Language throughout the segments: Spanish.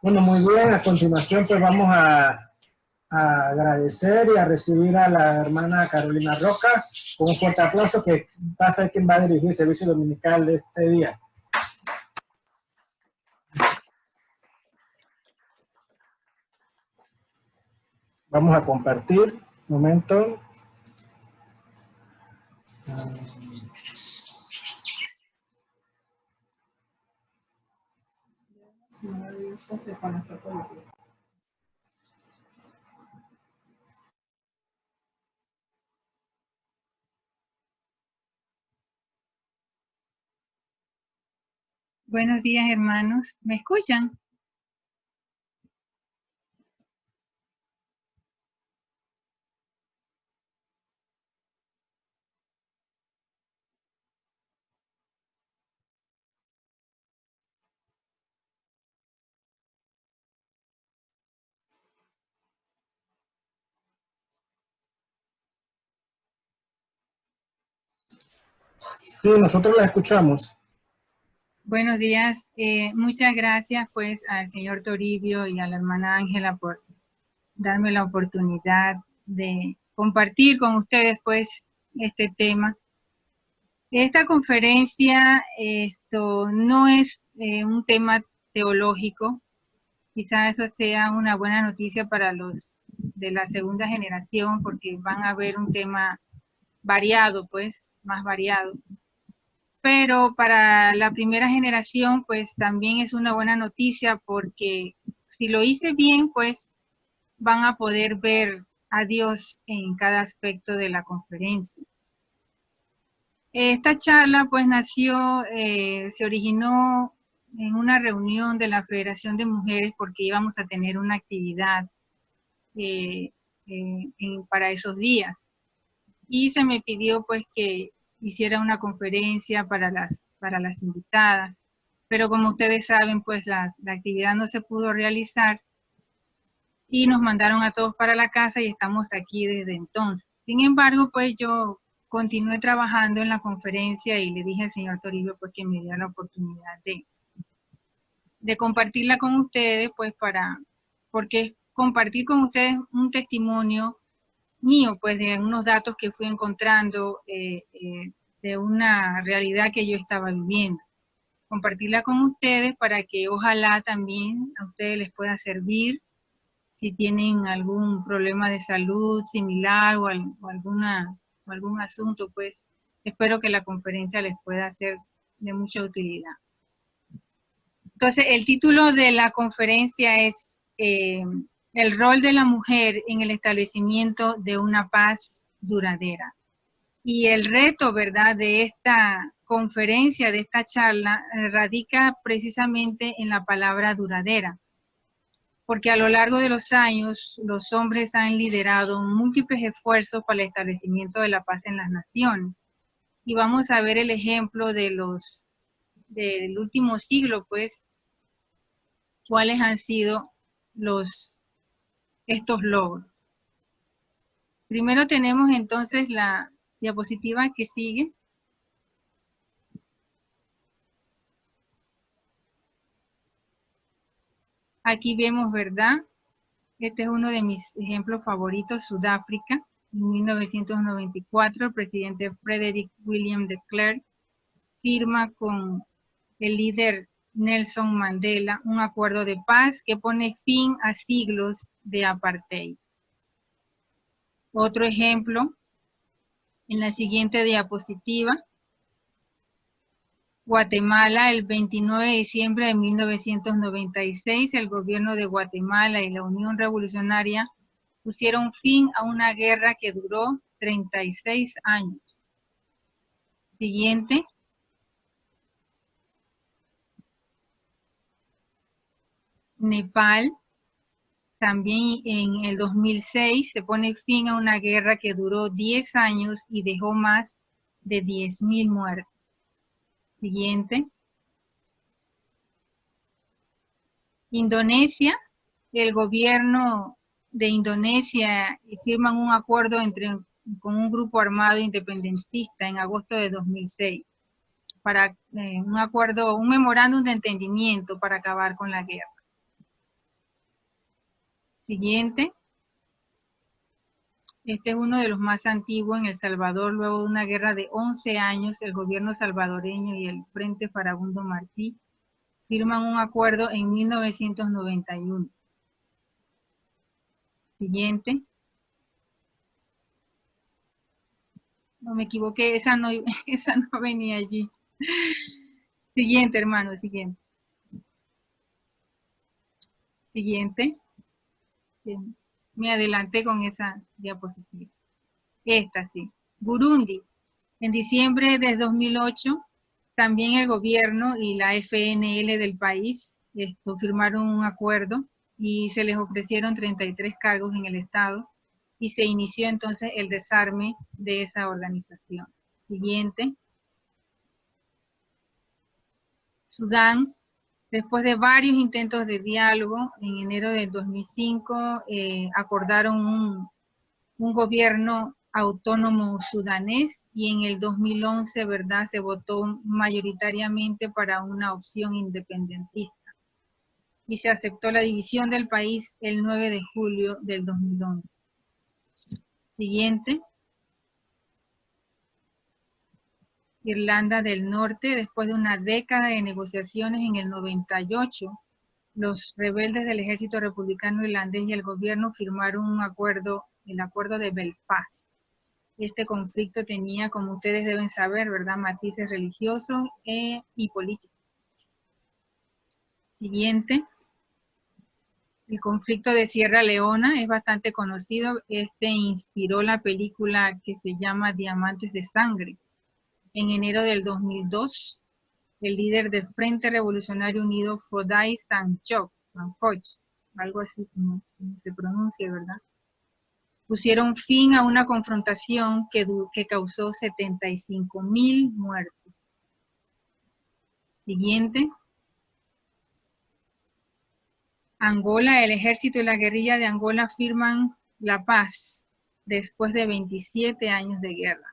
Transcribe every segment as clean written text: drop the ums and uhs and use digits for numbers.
Bueno, muy bien. A continuación, pues vamos a agradecer y a recibir a la hermana Carolina Roca con un fuerte aplauso que pasa quien va a dirigir el servicio dominical de este día. Vamos a compartir. Un momento. Buenos días, hermanos. ¿Me escuchan? Sí, nosotros la escuchamos. Buenos días. Muchas gracias pues al señor Toribio y a la hermana Ángela por darme la oportunidad de compartir con ustedes pues este tema. Esta conferencia no es un tema teológico. Quizá eso sea una buena noticia para los de la segunda generación porque van a ver un tema variado, pues, más variado. Pero para la primera generación, pues también es una buena noticia porque si lo hice bien, pues van a poder ver a Dios en cada aspecto de la conferencia. Esta charla pues se originó en una reunión de la Federación de Mujeres porque íbamos a tener una actividad para esos días. Y se me pidió pues que hiciera una conferencia para las invitadas, pero como ustedes saben, pues la actividad no se pudo realizar y nos mandaron a todos para la casa y estamos aquí desde entonces. Sin embargo, pues yo continué trabajando en la conferencia y le dije al señor Toribio pues que me diera la oportunidad de compartirla con ustedes, pues porque compartir con ustedes un testimonio mío, pues de unos datos que fui encontrando de una realidad que yo estaba viviendo. Compartirla con ustedes para que ojalá también a ustedes les pueda servir si tienen algún problema de salud similar o algún asunto, pues espero que la conferencia les pueda ser de mucha utilidad. Entonces, el título de la conferencia es el rol de la mujer en el establecimiento de una paz duradera. Y el reto, ¿verdad?, de esta conferencia, de esta charla, radica precisamente en la palabra duradera. Porque a lo largo de los años, los hombres han liderado múltiples esfuerzos para el establecimiento de la paz en las naciones. Y vamos a ver el ejemplo del último siglo, pues, cuáles han sido estos logros. Primero tenemos entonces la diapositiva que sigue. Aquí vemos, ¿verdad? Este es uno de mis ejemplos favoritos, Sudáfrica. En 1994, el presidente Frederick William de Klerk firma con el líder Nelson Mandela un acuerdo de paz que pone fin a siglos de apartheid. Otro ejemplo, en la siguiente diapositiva, Guatemala, el 29 de diciembre de 1996, el gobierno de Guatemala y la Unión Revolucionaria pusieron fin a una guerra que duró 36 años. Siguiente. Nepal, también en el 2006 se pone fin a una guerra que duró 10 años y dejó más de 10,000 muertos. Siguiente. Indonesia, el gobierno de Indonesia firman un acuerdo con un grupo armado independentista en agosto de 2006 para un memorándum de entendimiento para acabar con la guerra. Siguiente. Este es uno de los más antiguos en El Salvador. Luego de una guerra de 11 años, el gobierno salvadoreño y el Frente Farabundo Martí firman un acuerdo en 1991. Siguiente. No me equivoqué, esa no venía allí. Siguiente, hermano, siguiente. Siguiente. Bien. Me adelanté con esa diapositiva. Esta sí. Burundi. En diciembre de 2008, también el gobierno y la FNL del país firmaron un acuerdo y se les ofrecieron 33 cargos en el Estado y se inició entonces el desarme de esa organización. Siguiente. Sudán. Después de varios intentos de diálogo, en enero del 2005 acordaron un gobierno autónomo sudanés y en el 2011, ¿verdad?, se votó mayoritariamente para una opción independentista y se aceptó la división del país el 9 de julio del 2011. Siguiente. Irlanda del Norte, después de una década de negociaciones en el 98, los rebeldes del ejército republicano irlandés y el gobierno firmaron un acuerdo, el acuerdo de Belfast. Este conflicto tenía, como ustedes deben saber, ¿verdad?, matices religiosos y políticos. Siguiente. El conflicto de Sierra Leona es bastante conocido. Este inspiró la película que se llama Diamantes de Sangre. En enero del 2002, el líder del Frente Revolucionario Unido, Foday Sankoh, algo así como se pronuncia, ¿verdad?, pusieron fin a una confrontación que causó 75,000 muertos. Siguiente. Angola, el ejército y la guerrilla de Angola firman la paz después de 27 años de guerra.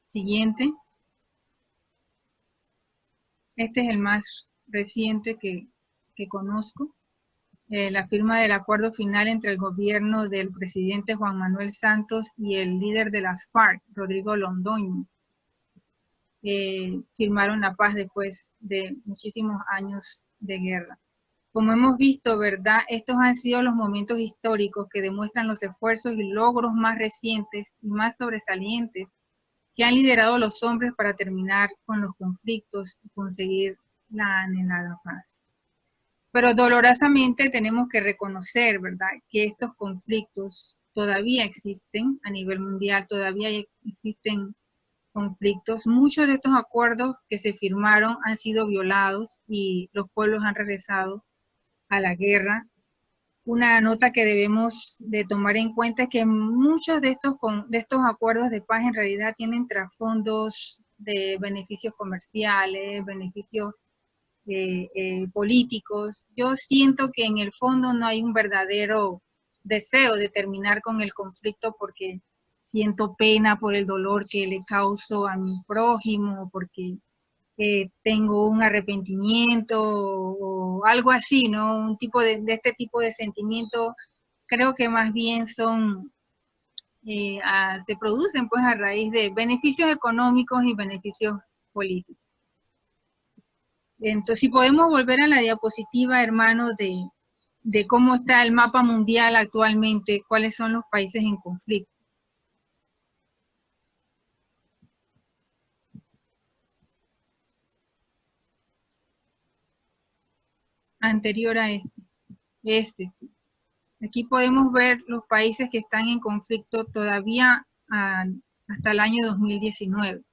Siguiente. Este es el más reciente que conozco. La firma del acuerdo final entre el gobierno del presidente Juan Manuel Santos y el líder de las FARC, Rodrigo Londoño. Firmaron la paz después de muchísimos años de guerra. Como hemos visto, ¿verdad?, estos han sido los momentos históricos que demuestran los esfuerzos y logros más recientes y más sobresalientes que han liderado los hombres para terminar con los conflictos y conseguir la anhelada paz. Pero dolorosamente tenemos que reconocer, ¿verdad?, que estos conflictos todavía existen a nivel mundial, todavía existen conflictos. Muchos de estos acuerdos que se firmaron han sido violados y los pueblos han regresado a la guerra. Una nota que debemos de tomar en cuenta es que muchos de estos acuerdos de paz en realidad tienen trasfondos de beneficios comerciales, beneficios políticos. Yo siento que en el fondo no hay un verdadero deseo de terminar con el conflicto porque siento pena por el dolor que le causo a mi prójimo, porque tengo un arrepentimiento o algo así, ¿no? Un tipo de este tipo de sentimientos creo que más bien son, se producen pues a raíz de beneficios económicos y beneficios políticos. Entonces, si podemos volver a la diapositiva, hermano, de cómo está el mapa mundial actualmente, cuáles son los países en conflicto. Anterior a este sí. Aquí podemos ver los países que están en conflicto todavía hasta el año 2019.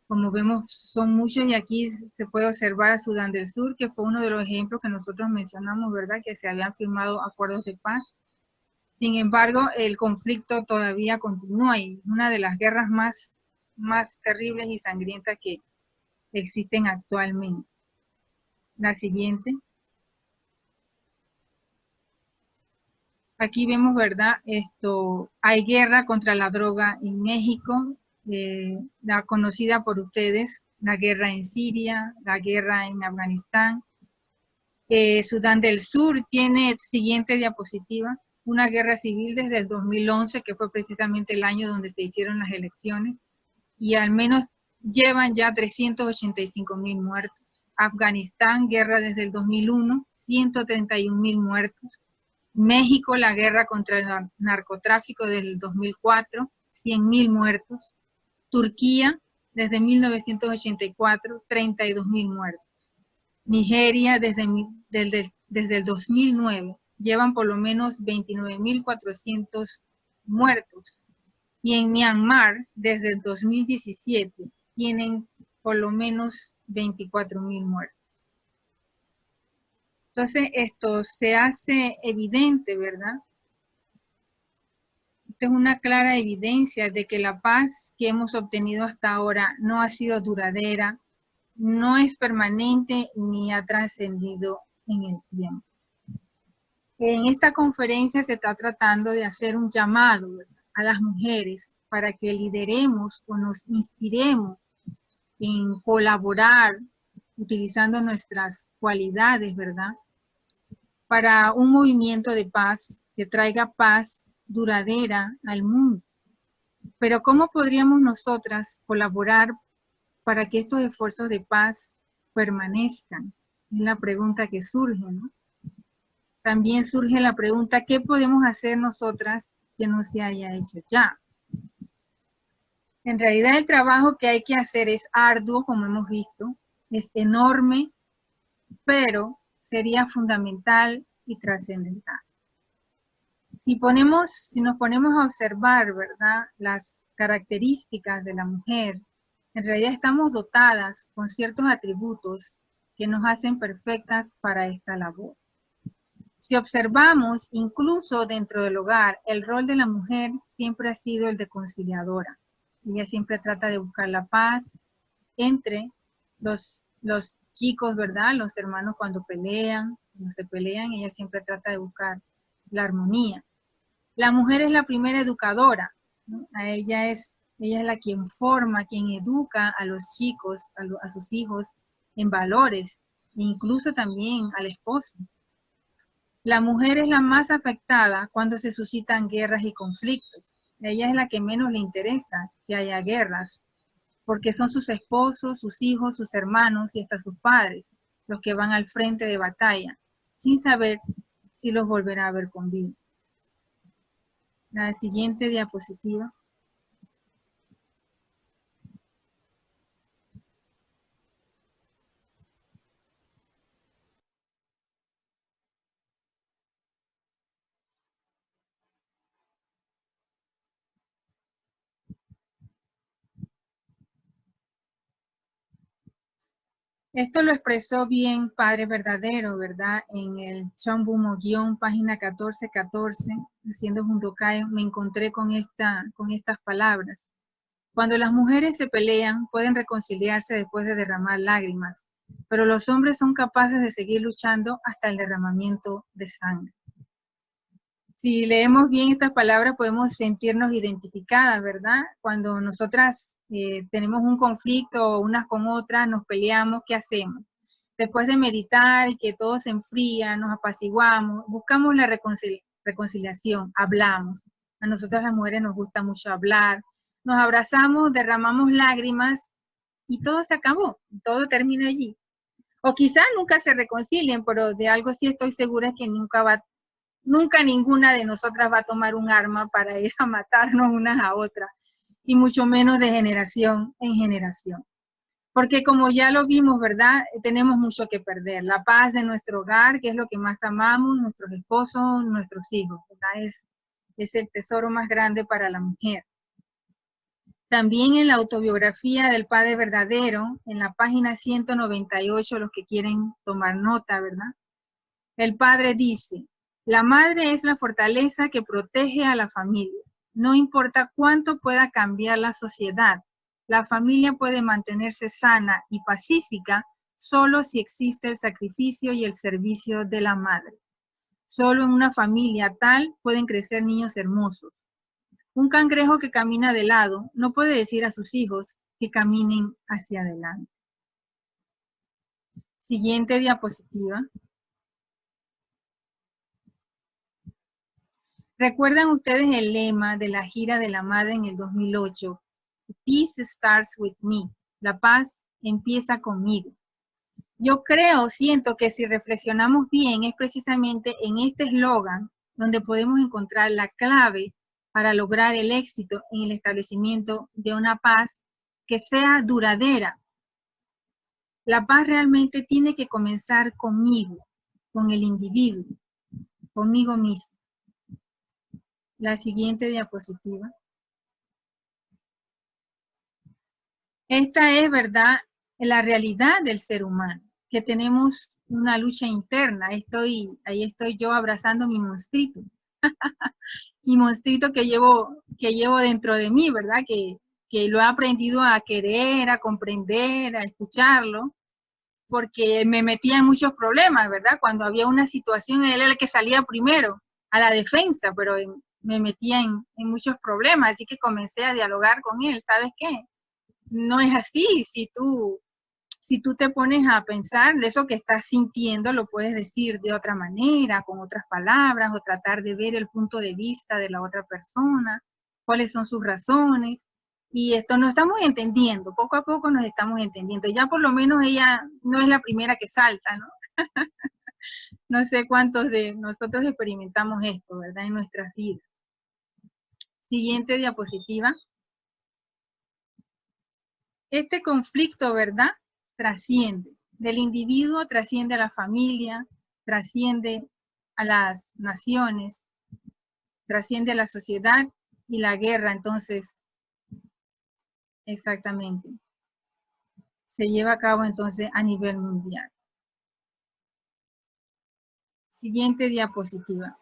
Como vemos, son muchos y aquí se puede observar a Sudán del Sur, que fue uno de los ejemplos que nosotros mencionamos, ¿verdad?, que se habían firmado acuerdos de paz. Sin embargo, el conflicto todavía continúa y una de las guerras más terribles y sangrientas que existen actualmente. La siguiente. Aquí vemos, ¿verdad?, hay guerra contra la droga en México, la conocida por ustedes, la guerra en Siria, la guerra en Afganistán, Sudán del Sur tiene, siguiente diapositiva, una guerra civil desde el 2011, que fue precisamente el año donde se hicieron las elecciones, y al menos llevan ya 385.000 muertos. Afganistán, guerra desde el 2001, 131.000 muertos. México, la guerra contra el narcotráfico desde el 2004, 100.000 muertos. Turquía, desde 1984, 32.000 muertos. Nigeria, desde el 2009, llevan por lo menos 29.400 muertos. Y en Myanmar, desde el 2017, tienen por lo menos 24.000 muertos. Entonces, esto se hace evidente, ¿verdad? Esta es una clara evidencia de que la paz que hemos obtenido hasta ahora no ha sido duradera, no es permanente ni ha trascendido en el tiempo. En esta conferencia se está tratando de hacer un llamado, ¿verdad?, a las mujeres para que lideremos o nos inspiremos en colaborar utilizando nuestras cualidades, ¿verdad?, para un movimiento de paz que traiga paz duradera al mundo. Pero ¿cómo podríamos nosotras colaborar para que estos esfuerzos de paz permanezcan? Es la pregunta que surge, ¿no? También surge la pregunta, ¿qué podemos hacer nosotras que no se haya hecho ya? En realidad el trabajo que hay que hacer es arduo, como hemos visto, es enorme, pero sería fundamental y trascendental. Si nos ponemos a observar, ¿verdad?, las características de la mujer, en realidad estamos dotadas con ciertos atributos que nos hacen perfectas para esta labor. Si observamos, incluso dentro del hogar, el rol de la mujer siempre ha sido el de conciliadora. Ella siempre trata de buscar la paz entre los chicos, ¿verdad?, los hermanos cuando se pelean, ella siempre trata de buscar la armonía. La mujer es la primera educadora, ¿no? Ella es la quien forma, quien educa a los chicos, a sus hijos en valores, e incluso también al esposo. La mujer es la más afectada cuando se suscitan guerras y conflictos. Ella es la que menos le interesa que haya guerras, porque son sus esposos, sus hijos, sus hermanos y hasta sus padres los que van al frente de batalla, sin saber si los volverá a ver con vida. La siguiente diapositiva. Esto lo expresó bien Padre Verdadero, ¿verdad? En el Chambumo guión, página 1414, haciendo Jundokai, me encontré con estas palabras. Cuando las mujeres se pelean, pueden reconciliarse después de derramar lágrimas, pero los hombres son capaces de seguir luchando hasta el derramamiento de sangre. Si leemos bien estas palabras, podemos sentirnos identificadas, ¿verdad? Cuando nosotras tenemos un conflicto unas con otras, nos peleamos, ¿qué hacemos? Después de meditar y que todo se enfría, nos apaciguamos, buscamos la reconciliación, hablamos. A nosotras las mujeres nos gusta mucho hablar, nos abrazamos, derramamos lágrimas y todo se acabó, todo termina allí. O quizás nunca se reconcilien, pero de algo sí estoy segura es que nunca ninguna de nosotras va a tomar un arma para ir a matarnos unas a otras, y mucho menos de generación en generación. Porque como ya lo vimos, ¿verdad?, tenemos mucho que perder. La paz de nuestro hogar, que es lo que más amamos, nuestros esposos, nuestros hijos, ¿verdad? Es el tesoro más grande para la mujer. También en la autobiografía del Padre Verdadero, en la página 198, los que quieren tomar nota, ¿verdad?, el Padre dice: la madre es la fortaleza que protege a la familia. No importa cuánto pueda cambiar la sociedad, la familia puede mantenerse sana y pacífica solo si existe el sacrificio y el servicio de la madre. Solo en una familia tal pueden crecer niños hermosos. Un cangrejo que camina de lado no puede decir a sus hijos que caminen hacia adelante. Siguiente diapositiva. ¿Recuerdan ustedes el lema de la gira de la madre en el 2008? Peace starts with me. La paz empieza conmigo. Yo siento que si reflexionamos bien es precisamente en este eslogan donde podemos encontrar la clave para lograr el éxito en el establecimiento de una paz que sea duradera. La paz realmente tiene que comenzar conmigo, con el individuo, conmigo mismo. La siguiente diapositiva. Esta es, ¿verdad?, la realidad del ser humano, que tenemos una lucha interna. Ahí estoy yo abrazando mi monstruito. Mi monstruito que llevo dentro de mí, ¿verdad? Que lo he aprendido a querer, a comprender, a escucharlo, porque me metía en muchos problemas, ¿verdad? Cuando había una situación, él era el que salía primero a la defensa, pero me metía en muchos problemas, así que comencé a dialogar con él. ¿Sabes qué? No es así. Si tú te pones a pensar de eso que estás sintiendo, lo puedes decir de otra manera, con otras palabras, o tratar de ver el punto de vista de la otra persona, cuáles son sus razones. Y esto nos estamos entendiendo, poco a poco nos estamos entendiendo. Ya por lo menos ella no es la primera que salta, ¿no? No sé cuántos de nosotros experimentamos esto, ¿verdad? En nuestras vidas. Siguiente diapositiva. Este conflicto, ¿verdad?, trasciende. Del individuo trasciende a la familia, trasciende a las naciones, trasciende a la sociedad y la guerra, entonces, exactamente, se lleva a cabo entonces a nivel mundial. Siguiente diapositiva.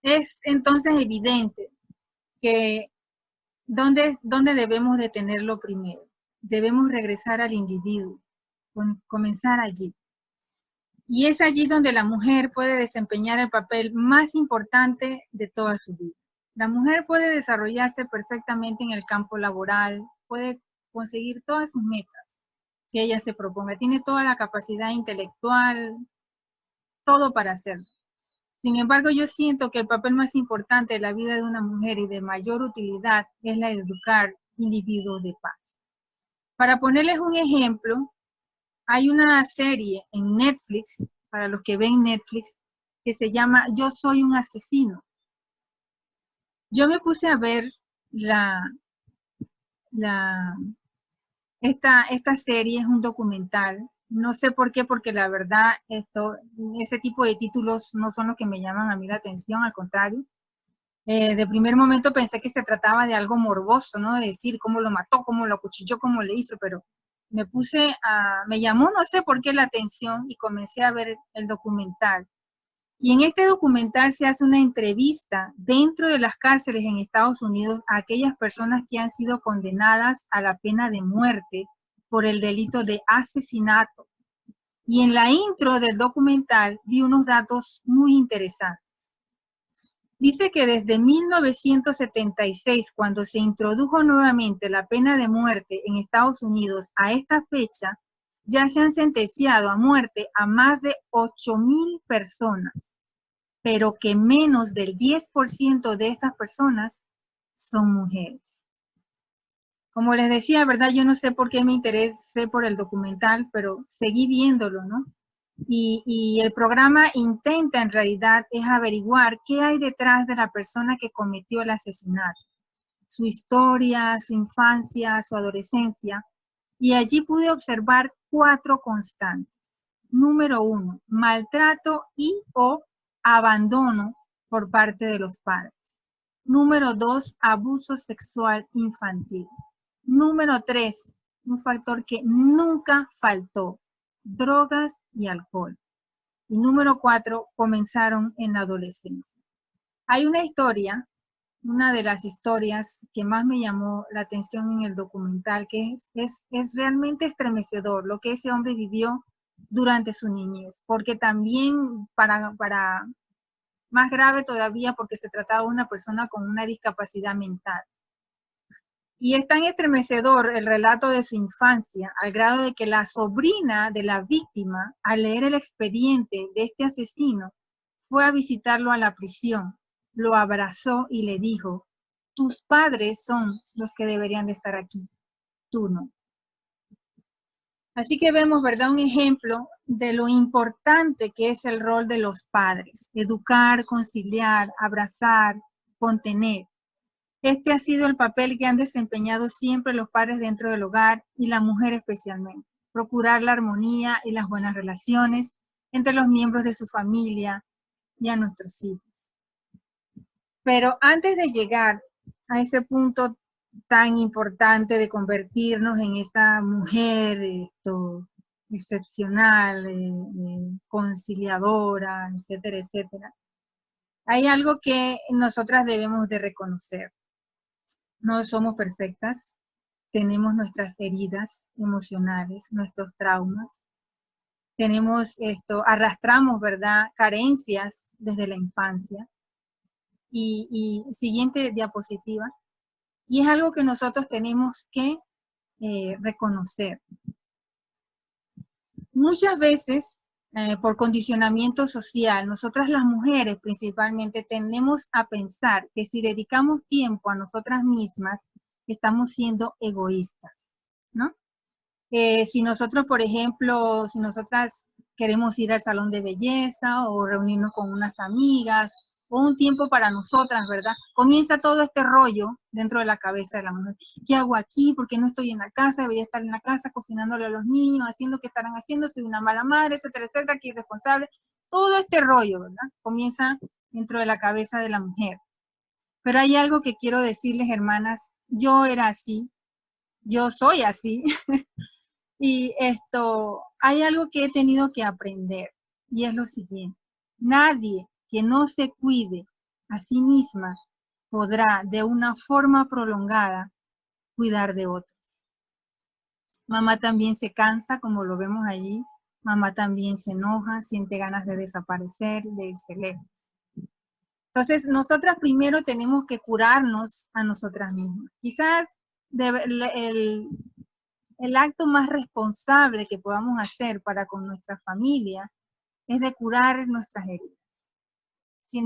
Es entonces evidente que ¿dónde debemos de tenerlo primero? Debemos regresar al individuo, comenzar allí. Y es allí donde la mujer puede desempeñar el papel más importante de toda su vida. La mujer puede desarrollarse perfectamente en el campo laboral, puede conseguir todas sus metas que ella se proponga, tiene toda la capacidad intelectual, todo para hacerlo. Sin embargo, yo siento que el papel más importante de la vida de una mujer y de mayor utilidad es la de educar individuos de paz. Para ponerles un ejemplo, hay una serie en Netflix, para los que ven Netflix, que se llama Yo soy un asesino. Yo me puse a ver esta serie, es un documental. No sé por qué, porque la verdad, ese tipo de títulos no son los que me llaman a mí la atención, al contrario. De primer momento pensé que se trataba de algo morboso, ¿no? De decir cómo lo mató, cómo lo acuchilló, cómo le hizo, pero me llamó no sé por qué la atención y comencé a ver el documental. Y en este documental se hace una entrevista dentro de las cárceles en Estados Unidos a aquellas personas que han sido condenadas a la pena de muerte por el delito de asesinato. Y en la intro del documental vi unos datos muy interesantes. Dice que desde 1976, cuando se introdujo nuevamente la pena de muerte en Estados Unidos, a esta fecha, ya se han sentenciado a muerte a más de 8,000 personas, pero que menos del 10% de estas personas son mujeres. Como les decía, ¿verdad? Yo no sé por qué me interesé por el documental, pero seguí viéndolo, ¿no? Y el programa intenta en realidad es averiguar qué hay detrás de la persona que cometió el asesinato, su historia, su infancia, su adolescencia, y allí pude observar 4 constantes. Número 1, maltrato y o abandono por parte de los padres. Número 2, abuso sexual infantil. Número 3, un factor que nunca faltó, drogas y alcohol. Y número 4, comenzaron en la adolescencia. Hay una historia, una de las historias que más me llamó la atención en el documental, que es realmente estremecedor lo que ese hombre vivió durante su niñez, porque también para más grave todavía porque se trataba de una persona con una discapacidad mental. Y es tan estremecedor el relato de su infancia, al grado de que la sobrina de la víctima, al leer el expediente de este asesino, fue a visitarlo a la prisión, lo abrazó y le dijo, tus padres son los que deberían de estar aquí, tú no. Así que vemos, ¿verdad?, un ejemplo de lo importante que es el rol de los padres, educar, conciliar, abrazar, contener. Este ha sido el papel que han desempeñado siempre los padres dentro del hogar y la mujer especialmente. Procurar la armonía y las buenas relaciones entre los miembros de su familia y a nuestros hijos. Pero antes de llegar a ese punto tan importante de convertirnos en esa mujer excepcional, conciliadora, etcétera, etcétera, hay algo que nosotras debemos de reconocer. No somos perfectas, tenemos nuestras heridas emocionales, nuestros traumas, arrastramos, ¿verdad?, carencias desde la infancia. Y siguiente diapositiva. Y es algo que nosotros tenemos que reconocer. Muchas veces, por condicionamiento social, nosotras las mujeres principalmente tendemos a pensar que si dedicamos tiempo a nosotras mismas, estamos siendo egoístas, ¿no? Si nosotros, por ejemplo, si nosotras queremos ir al salón de belleza o reunirnos con unas amigas o un tiempo para nosotras, ¿verdad? Comienza todo este rollo dentro de la cabeza de la mujer. ¿Qué hago aquí? ¿Por qué no estoy en la casa? Debería estar en la casa cocinándole a los niños, haciendo que estarán haciendo, soy una mala madre, etcétera, etcétera, que irresponsable. Todo este rollo, ¿verdad? Comienza dentro de la cabeza de la mujer. Pero hay algo que quiero decirles, hermanas, yo era así, yo soy así. Y hay algo que he tenido que aprender, y es lo siguiente. Nadie que no se cuide a sí misma podrá de una forma prolongada cuidar de otros. Mamá también se cansa, como lo vemos allí. Mamá también se enoja, siente ganas de desaparecer, de irse lejos. Entonces, nosotras primero tenemos que curarnos a nosotras mismas. Quizás el acto más responsable que podamos hacer para con nuestra familia es de curar nuestras heridas. Si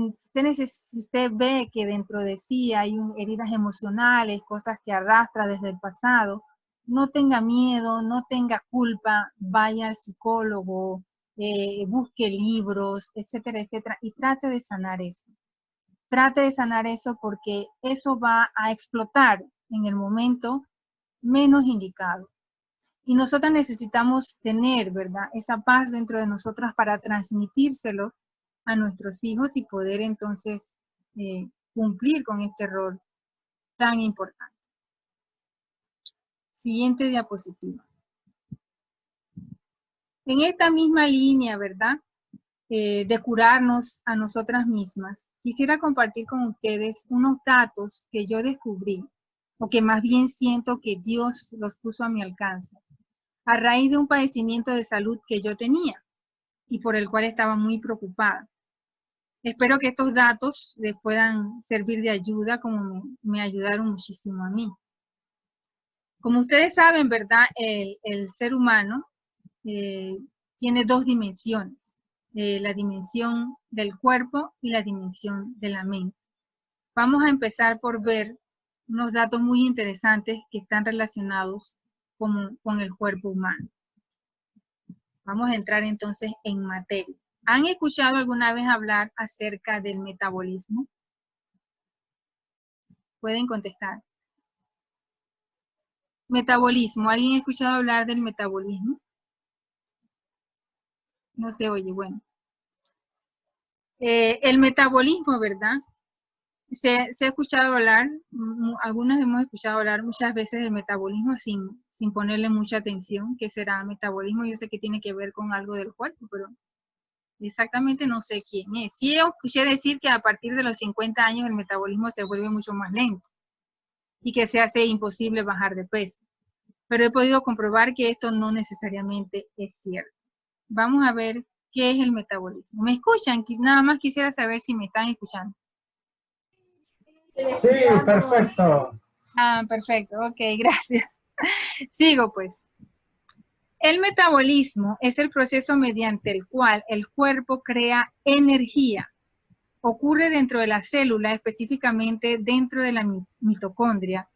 usted ve que dentro de sí hay heridas emocionales, cosas que arrastra desde el pasado, no tenga miedo, no tenga culpa, vaya al psicólogo, busque libros, etcétera, etcétera, y trate de sanar eso. Trate de sanar eso porque eso va a explotar en el momento menos indicado. Y nosotras necesitamos tener, ¿verdad?, esa paz dentro de nosotras para transmitírselo a nuestros hijos y poder entonces cumplir con este rol tan importante. Siguiente diapositiva. En esta misma línea, ¿verdad?, de curarnos a nosotras mismas, quisiera compartir con ustedes unos datos que yo descubrí, o que más bien siento que Dios los puso a mi alcance, a raíz de un padecimiento de salud que yo tenía y por el cual estaba muy preocupada. Espero que estos datos les puedan servir de ayuda como me ayudaron muchísimo a mí. Como ustedes saben, ¿verdad?, el ser humano tiene dos dimensiones, la dimensión del cuerpo y la dimensión de la mente. Vamos a empezar por ver unos datos muy interesantes que están relacionados con el cuerpo humano. Vamos a entrar entonces en materia. ¿Han escuchado alguna vez hablar acerca del metabolismo? Pueden contestar. Metabolismo. ¿Alguien ha escuchado hablar del metabolismo? No se oye, bueno. El metabolismo, ¿verdad? Se ha escuchado hablar, algunos hemos escuchado hablar muchas veces del metabolismo sin ponerle mucha atención. ¿Qué será metabolismo? Yo sé que tiene que ver con algo del cuerpo, pero exactamente no sé quién es. Sí escuché decir que a partir de los 50 años el metabolismo se vuelve mucho más lento y que se hace imposible bajar de peso. Pero he podido comprobar que esto no necesariamente es cierto. Vamos a ver qué es el metabolismo. ¿Me escuchan? Nada más quisiera saber si me están escuchando. Sí, perfecto. Ah, perfecto. Ok, gracias. Sigo pues. El metabolismo es el proceso mediante el cual el cuerpo crea energía. Ocurre dentro de la célula, específicamente dentro de la mitocondria,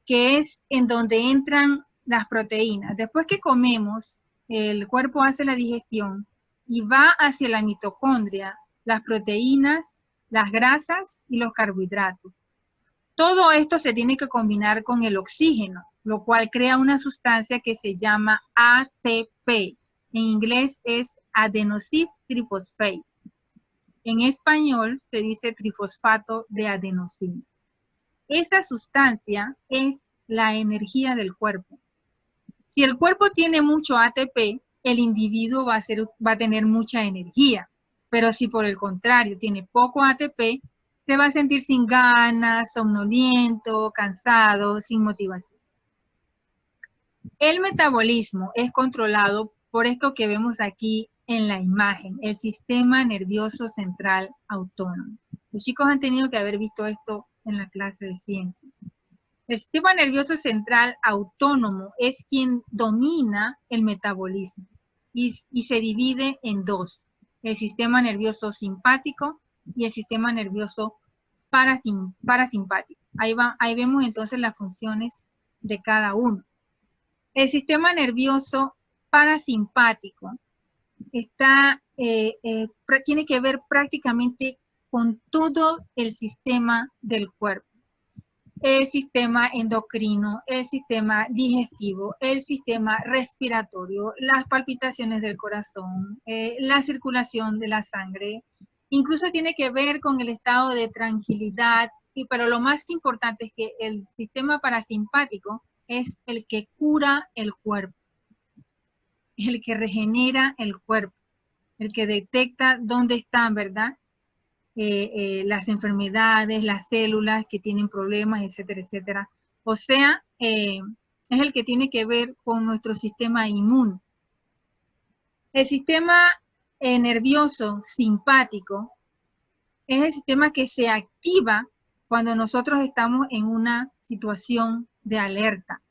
que es en donde entran las proteínas. Después que comemos, el cuerpo hace la digestión y va hacia la mitocondria, las proteínas, las grasas y los carbohidratos. Todo esto se tiene que combinar con el oxígeno, lo cual crea una sustancia que se llama ATP. En inglés es adenosine triphosphate. En español se dice trifosfato de adenosina. Esa sustancia es la energía del cuerpo. Si el cuerpo tiene mucho ATP, el individuo va a tener mucha energía. Pero si por el contrario tiene poco ATP, se va a sentir sin ganas, somnoliento, cansado, sin motivación. El metabolismo es controlado por esto que vemos aquí en la imagen, el sistema nervioso central autónomo. Los chicos han tenido que haber visto esto en la clase de ciencia. El sistema nervioso central autónomo es quien domina el metabolismo y se divide en dos, el sistema nervioso simpático y el sistema nervioso parasimpático. Ahí vemos entonces las funciones de cada uno. El sistema nervioso parasimpático tiene que ver prácticamente con todo el sistema del cuerpo. El sistema endocrino, el sistema digestivo, el sistema respiratorio, las palpitaciones del corazón, la circulación de la sangre. Incluso tiene que ver con el estado de tranquilidad, pero lo más importante es que el sistema parasimpático es el que cura el cuerpo, el que regenera el cuerpo, el que detecta dónde están, ¿verdad? Las enfermedades, las células que tienen problemas, etcétera, etcétera. O sea, es el que tiene que ver con nuestro sistema inmune. El sistema nervioso simpático es el sistema que se activa cuando nosotros estamos en una situación de alerta.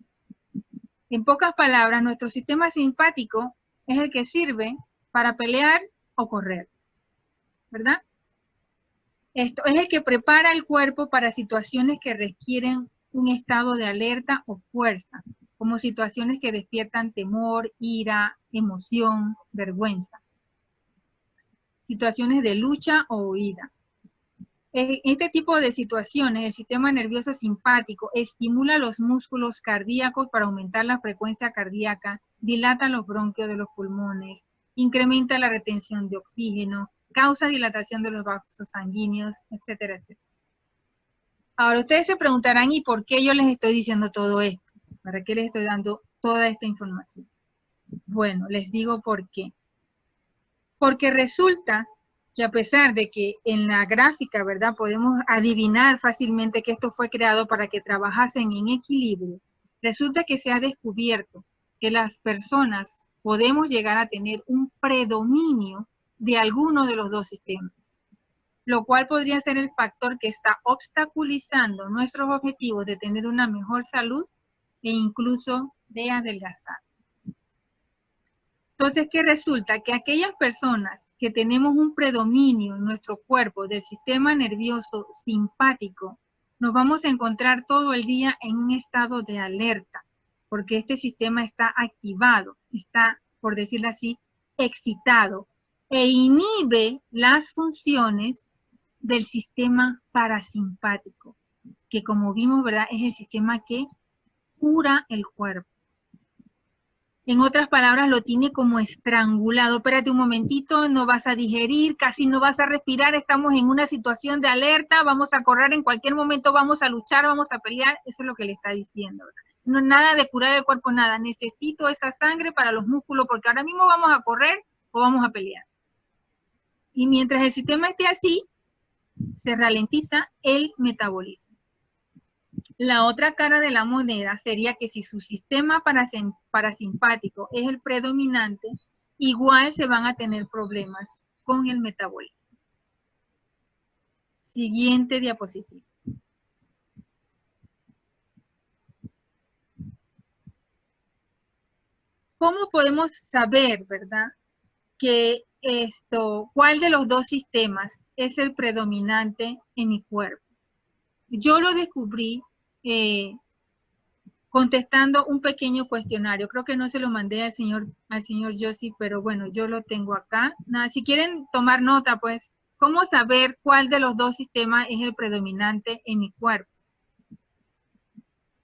En pocas palabras, nuestro sistema simpático es el que sirve para pelear o correr, ¿verdad? Esto es el que prepara el cuerpo para situaciones que requieren un estado de alerta o fuerza, como situaciones que despiertan temor, ira, emoción, vergüenza. Situaciones de lucha o huida. En este tipo de situaciones, el sistema nervioso simpático estimula los músculos cardíacos para aumentar la frecuencia cardíaca, dilata los bronquios de los pulmones, incrementa la retención de oxígeno, causa dilatación de los vasos sanguíneos, etcétera, etcétera. Ahora ustedes se preguntarán, ¿y por qué yo les estoy diciendo todo esto? ¿Para qué les estoy dando toda esta información? Bueno, les digo por qué. Porque resulta que a pesar de que en la gráfica, ¿verdad? Podemos adivinar fácilmente que esto fue creado para que trabajasen en equilibrio, resulta que se ha descubierto que las personas podemos llegar a tener un predominio de alguno de los dos sistemas, lo cual podría ser el factor que está obstaculizando nuestros objetivos de tener una mejor salud e incluso de adelgazar. Entonces, ¿qué resulta? Que aquellas personas que tenemos un predominio en nuestro cuerpo del sistema nervioso simpático, nos vamos a encontrar todo el día en un estado de alerta, porque este sistema está activado, está, por decirlo así, excitado, e inhibe las funciones del sistema parasimpático, que como vimos, ¿verdad? Es el sistema que cura el cuerpo. En otras palabras, lo tiene como estrangulado. Espérate un momentito, no vas a digerir, casi no vas a respirar, estamos en una situación de alerta, vamos a correr en cualquier momento, vamos a luchar, vamos a pelear. Eso es lo que le está diciendo. No, nada de curar el cuerpo, nada. Necesito esa sangre para los músculos porque ahora mismo vamos a correr o vamos a pelear. Y mientras el sistema esté así, se ralentiza el metabolismo. La otra cara de la moneda sería que si su sistema parasimpático es el predominante, igual se van a tener problemas con el metabolismo. Siguiente diapositiva. ¿cómo podemos saber, verdad, que cuál de los dos sistemas es el predominante en mi cuerpo? Yo lo descubrí contestando un pequeño cuestionario. Creo que no se lo mandé al señor Josie, pero bueno, yo lo tengo acá. Nada, si quieren tomar nota, pues, ¿cómo saber cuál de los dos sistemas es el predominante en mi cuerpo?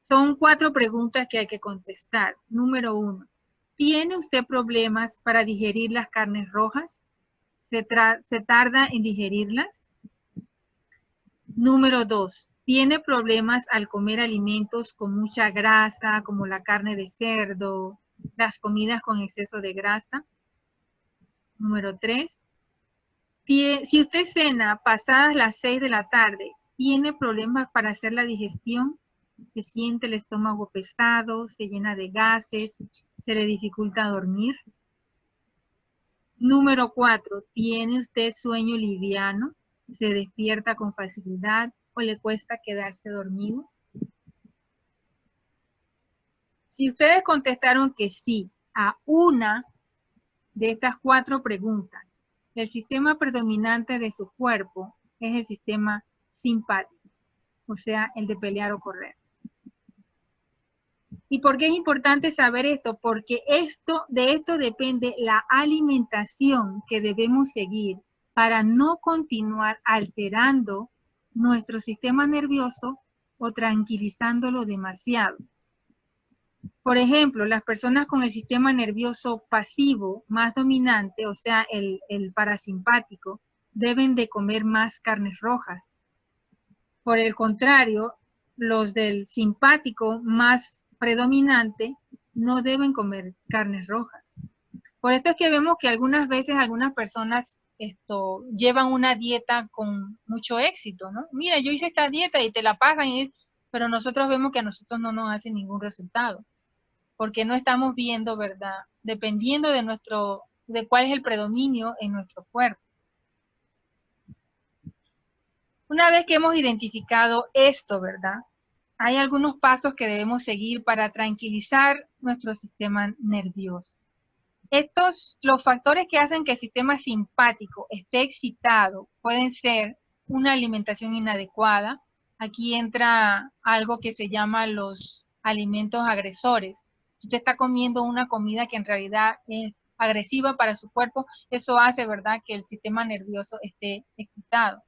Son 4 preguntas que hay que contestar. Número 1, ¿tiene usted problemas para digerir las carnes rojas? ¿Se tarda en digerirlas? Número 2, ¿tiene problemas al comer alimentos con mucha grasa, como la carne de cerdo, las comidas con exceso de grasa? Número 3, si usted cena pasadas las 6 de la tarde, ¿tiene problemas para hacer la digestión? ¿Se siente el estómago pesado, se llena de gases, se le dificulta dormir? Número 4, ¿tiene usted sueño liviano? ¿Se despierta con facilidad o le cuesta quedarse dormido? Si ustedes contestaron que sí a una de estas 4 preguntas, el sistema predominante de su cuerpo es el sistema simpático, o sea, el de pelear o correr. ¿Y por qué es importante saber esto? Porque de esto depende la alimentación que debemos seguir para no continuar alterando nuestro sistema nervioso o tranquilizándolo demasiado. Por ejemplo, las personas con el sistema nervioso pasivo más dominante, o sea, el parasimpático, deben de comer más carnes rojas. Por el contrario, los del simpático más predominante no deben comer carnes rojas. Por esto es que vemos que algunas veces algunas personas llevan una dieta con mucho éxito, ¿no? Mira, yo hice esta dieta y te la pagan, pero nosotros vemos que a nosotros no nos hace ningún resultado, porque no estamos viendo, ¿verdad? Dependiendo de cuál es el predominio en nuestro cuerpo. Una vez que hemos identificado esto, ¿verdad? Hay algunos pasos que debemos seguir para tranquilizar nuestro sistema nervioso. Los factores que hacen que el sistema simpático esté excitado pueden ser una alimentación inadecuada. Aquí entra algo que se llama los alimentos agresores. Si usted está comiendo una comida que en realidad es agresiva para su cuerpo, eso hace, ¿verdad?, que el sistema nervioso esté excitado.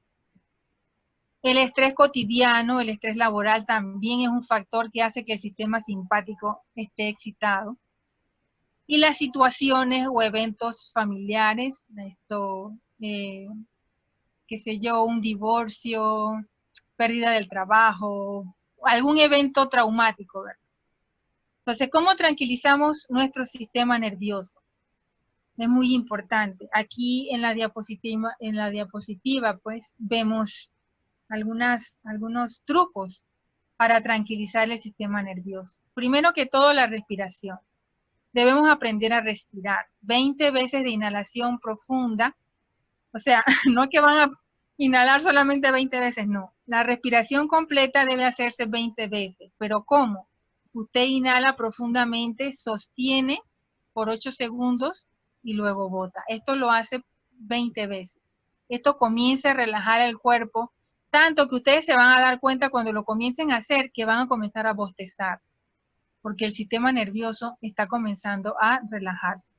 El estrés cotidiano, el estrés laboral también es un factor que hace que el sistema simpático esté excitado. Y las situaciones o eventos familiares, qué sé yo, un divorcio, pérdida del trabajo, algún evento traumático, ¿verdad? Entonces, ¿cómo tranquilizamos nuestro sistema nervioso? Es muy importante. Aquí en la diapositiva pues vemos algunos trucos para tranquilizar el sistema nervioso. Primero que todo, la respiración. Debemos aprender a respirar 20 veces de inhalación profunda. O sea, no es que van a inhalar solamente 20 veces, no. La respiración completa debe hacerse 20 veces. ¿Pero cómo? Usted inhala profundamente, sostiene por 8 segundos y luego bota. Esto lo hace 20 veces. Esto comienza a relajar el cuerpo, tanto que ustedes se van a dar cuenta cuando lo comiencen a hacer que van a comenzar a bostezar, porque el sistema nervioso está comenzando a relajarse.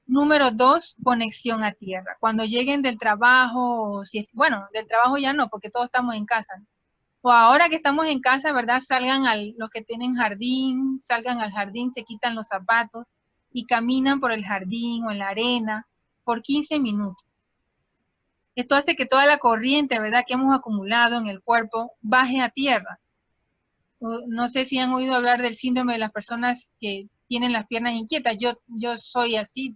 Número 2, conexión a tierra. Cuando lleguen del trabajo, bueno, del trabajo ya no, porque todos estamos en casa, ¿no? O ahora que estamos en casa, ¿verdad? Los que tienen jardín, salgan al jardín, se quitan los zapatos y caminan por el jardín o en la arena por 15 minutos. Esto hace que toda la corriente, ¿verdad?, que hemos acumulado en el cuerpo baje a tierra. No sé si han oído hablar del síndrome de las personas que tienen las piernas inquietas. Yo soy así,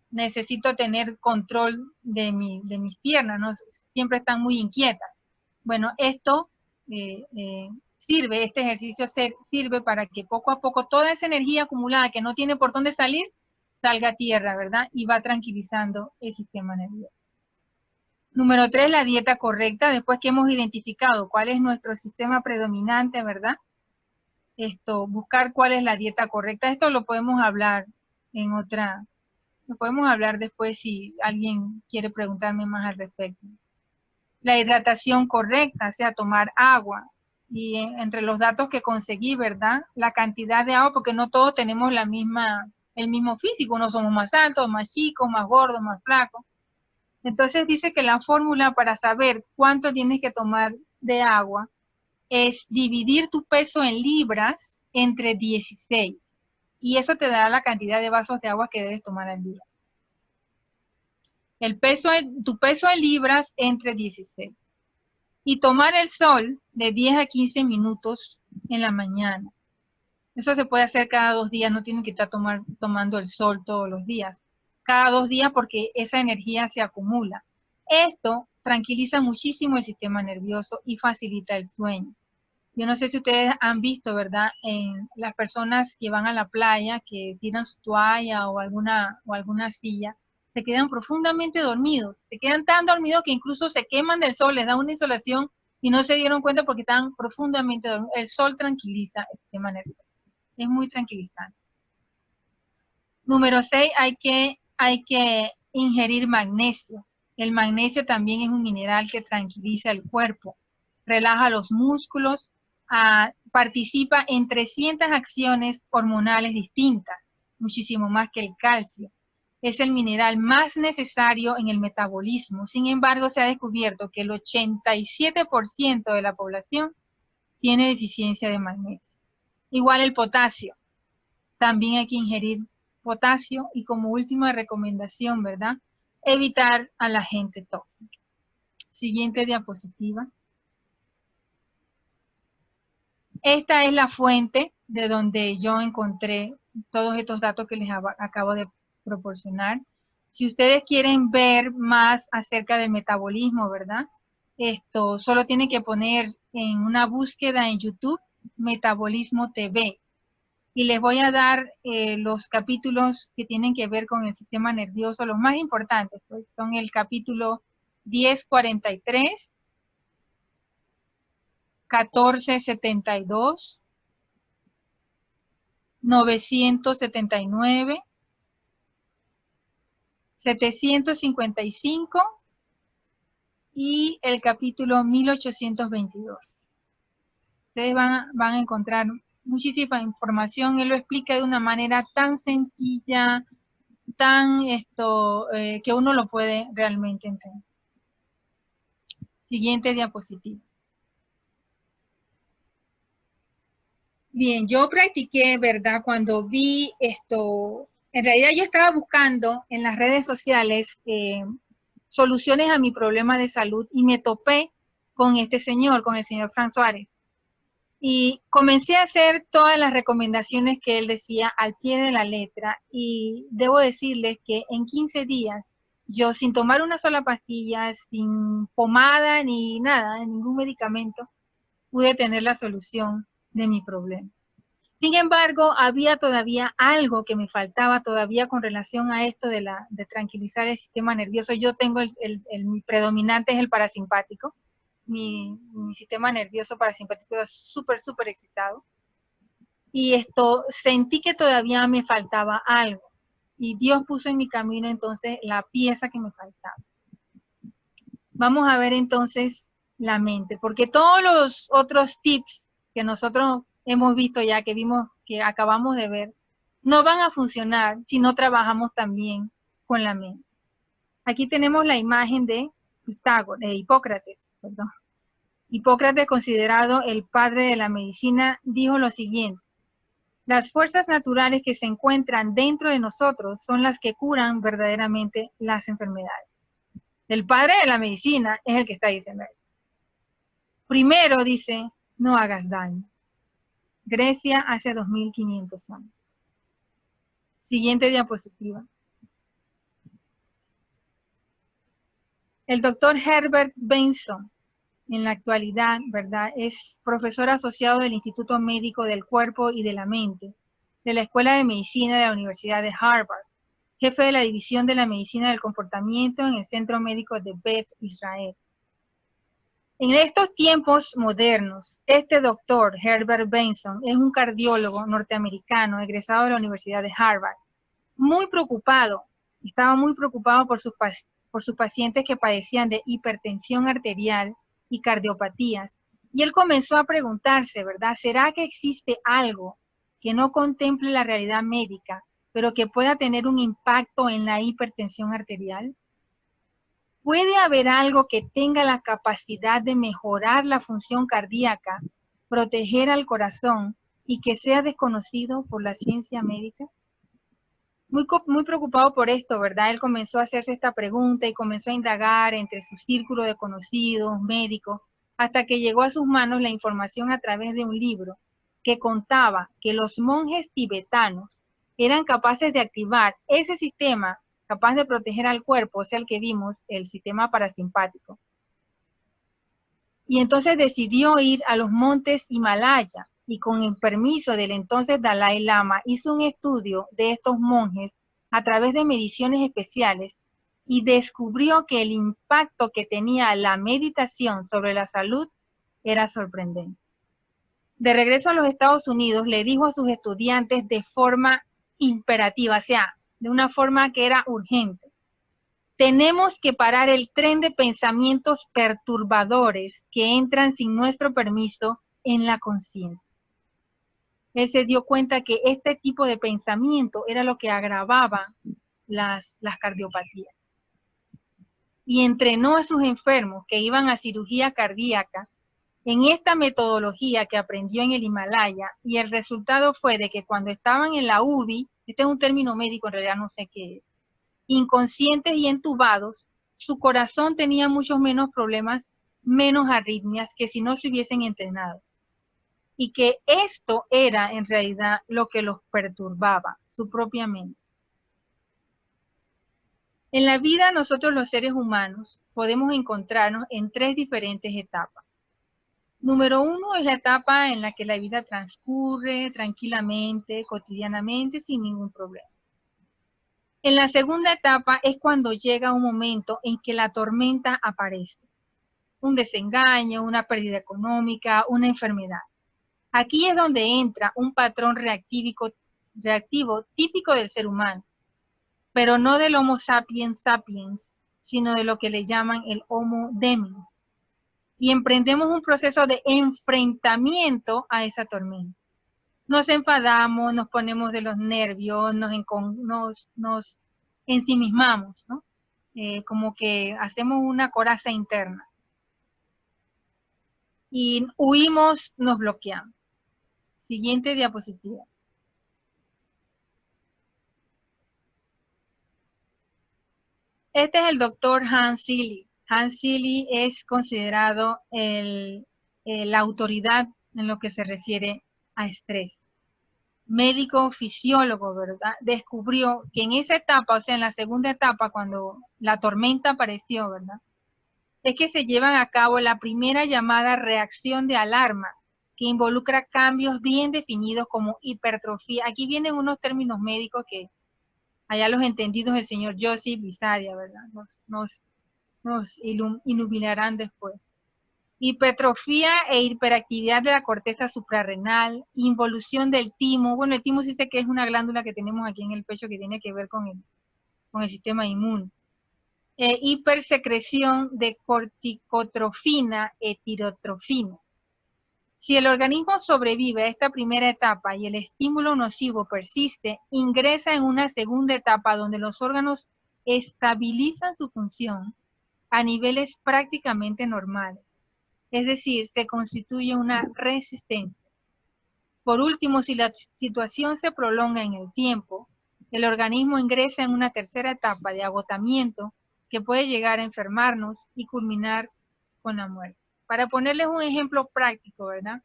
necesito tener control de mis piernas, ¿no? Siempre están muy inquietas. Bueno, esto este ejercicio sirve para que poco a poco toda esa energía acumulada que no tiene por dónde salir, salga a tierra, ¿verdad? Y va tranquilizando el sistema nervioso. Número 3, la dieta correcta. Después que hemos identificado cuál es nuestro sistema predominante, ¿verdad? buscar cuál es la dieta correcta. Esto lo podemos hablar lo podemos hablar después si alguien quiere preguntarme más al respecto. La hidratación correcta, o sea, tomar agua. Y entre los datos que conseguí, ¿verdad? La cantidad de agua, porque no todos tenemos el mismo físico, no somos más altos, más chicos, más gordos, más flacos. Entonces dice que la fórmula para saber cuánto tienes que tomar de agua es dividir tu peso en libras entre 16. Y eso te dará la cantidad de vasos de agua que debes tomar al día. Tu peso en libras entre 16. Y tomar el sol de 10 a 15 minutos en la mañana. Eso se puede hacer cada 2 días, no tienen que estar tomando el sol todos los días. Cada 2 días porque esa energía se acumula. Esto tranquiliza muchísimo el sistema nervioso y facilita el sueño. Yo no sé si ustedes han visto, ¿verdad? En las personas que van a la playa, que tiran su toalla o alguna silla, se quedan profundamente dormidos. Se quedan tan dormidos que incluso se queman del sol, les da una insolación y no se dieron cuenta porque están profundamente dormidos. El sol tranquiliza el sistema nervioso. Es muy tranquilizante. Número 6, hay que ingerir magnesio. El magnesio también es un mineral que tranquiliza el cuerpo, relaja los músculos, participa en 300 acciones hormonales distintas, muchísimo más que el calcio. Es el mineral más necesario en el metabolismo. Sin embargo, se ha descubierto que el 87% de la población tiene deficiencia de magnesio. Igual el potasio. También hay que ingerir potasio y como última recomendación, ¿verdad? Evitar a la gente tóxica. Siguiente diapositiva. Esta es la fuente de donde yo encontré todos estos datos que les acabo de proporcionar. Si ustedes quieren ver más acerca del metabolismo, ¿verdad? Esto solo tienen que poner en una búsqueda en YouTube, Metabolismo TV. Y les voy a dar los capítulos que tienen que ver con el sistema nervioso, los más importantes, pues, son el capítulo 1043, 1472, 979, 755 y el capítulo 1822. Ustedes van a encontrar muchísima información. Él lo explica de una manera tan sencilla, que uno lo puede realmente entender. Siguiente diapositiva. Bien, yo practiqué, ¿verdad? Cuando vi esto, en realidad yo estaba buscando en las redes sociales soluciones a mi problema de salud y me topé con este señor, con el señor Frank Suárez. Y comencé a hacer todas las recomendaciones que él decía al pie de la letra y debo decirles que en 15 días, yo sin tomar una sola pastilla, sin pomada ni nada, ningún medicamento, pude tener la solución de mi problema. Sin embargo, había todavía algo que me faltaba todavía con relación a esto de tranquilizar el sistema nervioso. Yo tengo mi predominante es el parasimpático. Mi sistema nervioso parasimpático es súper excitado. Y sentí que todavía me faltaba algo. Y Dios puso en mi camino entonces la pieza que me faltaba. Vamos a ver entonces la mente, porque todos los otros tips que nosotros hemos visto ya, que acabamos de ver, no van a funcionar si no trabajamos también con la mente. Aquí tenemos la imagen de Hipócrates, perdón. Hipócrates, considerado el padre de la medicina, dijo lo siguiente: las fuerzas naturales que se encuentran dentro de nosotros son las que curan verdaderamente las enfermedades. El padre de la medicina es el que está diciendo esto. Primero dice, no hagas daño. Grecia hace 2500 años. Siguiente diapositiva. El doctor Herbert Benson, en la actualidad, ¿verdad?, es profesor asociado del Instituto Médico del Cuerpo y de la Mente, de la Escuela de Medicina de la Universidad de Harvard, jefe de la División de la Medicina del Comportamiento en el Centro Médico de Beth Israel. En estos tiempos modernos, este doctor, Herbert Benson, es un cardiólogo norteamericano egresado de la Universidad de Harvard, muy preocupado, estaba muy preocupado por sus pacientes que padecían de hipertensión arterial y cardiopatías. Y él comenzó a preguntarse, ¿verdad? ¿Será que existe algo que no contemple la realidad médica, pero que pueda tener un impacto en la hipertensión arterial? ¿Puede haber algo que tenga la capacidad de mejorar la función cardíaca, proteger al corazón y que sea desconocido por la ciencia médica? Muy preocupado por esto, ¿verdad? Él comenzó a hacerse esta pregunta y comenzó a indagar entre su círculo de conocidos, médicos, hasta que llegó a sus manos la información a través de un libro que contaba que los monjes tibetanos eran capaces de activar ese sistema capaz de proteger al cuerpo, o sea, el que vimos, el sistema parasimpático. Y entonces decidió ir a los montes Himalaya y con el permiso del entonces Dalai Lama hizo un estudio de estos monjes a través de mediciones especiales y descubrió que el impacto que tenía la meditación sobre la salud era sorprendente. De regreso a los Estados Unidos, le dijo a sus estudiantes de forma imperativa, o sea, de una forma que era urgente: tenemos que parar el tren de pensamientos perturbadores que entran sin nuestro permiso en la conciencia. Él se dio cuenta que este tipo de pensamiento era lo que agravaba las cardiopatías. Y entrenó a sus enfermos que iban a cirugía cardíaca en esta metodología que aprendió en el Himalaya, y el resultado fue de que cuando estaban en la UBI, este es un término médico, en realidad no sé qué es, inconscientes y entubados, su corazón tenía muchos menos problemas, menos arritmias que si no se hubiesen entrenado. Y que esto era en realidad lo que los perturbaba, su propia mente. En la vida nosotros los seres humanos podemos encontrarnos en tres diferentes etapas. Número uno es la etapa en la que la vida transcurre tranquilamente, cotidianamente, sin ningún problema. En la segunda etapa es cuando llega un momento en que la tormenta aparece. Un desengaño, una pérdida económica, una enfermedad. Aquí es donde entra un patrón reactivo típico del ser humano, pero no del Homo sapiens sapiens, sino de lo que le llaman el Homo deminis. Y emprendemos un proceso de enfrentamiento a esa tormenta. Nos enfadamos, nos ponemos de los nervios, nos ensimismamos, ¿no? Como que hacemos una coraza interna. Y huimos, nos bloqueamos. Siguiente diapositiva. Este es el doctor Hans Selye. Hans Selye es considerado la autoridad en lo que se refiere a estrés. Médico, fisiólogo, ¿verdad? Descubrió que en esa etapa, o sea, en la segunda etapa, cuando la tormenta apareció, ¿verdad? Es que se llevan a cabo la primera llamada reacción de alarma, que involucra cambios bien definidos como hipertrofia. Aquí vienen unos términos médicos que allá los entendidos el señor Joseph Bisadia, ¿verdad? Nos iluminarán después. Hipertrofia e hiperactividad de la corteza suprarrenal, involución del timo. Bueno, el timo sí sé que es una glándula que tenemos aquí en el pecho que tiene que ver con el sistema inmune. Hipersecreción de corticotrofina e tirotrofina. Si el organismo sobrevive a esta primera etapa y el estímulo nocivo persiste, ingresa en una segunda etapa donde los órganos estabilizan su función a niveles prácticamente normales. Es decir, se constituye una resistencia. Por último, si la situación se prolonga en el tiempo, el organismo ingresa en una tercera etapa de agotamiento que puede llegar a enfermarnos y culminar con la muerte. Para ponerles un ejemplo práctico, ¿verdad?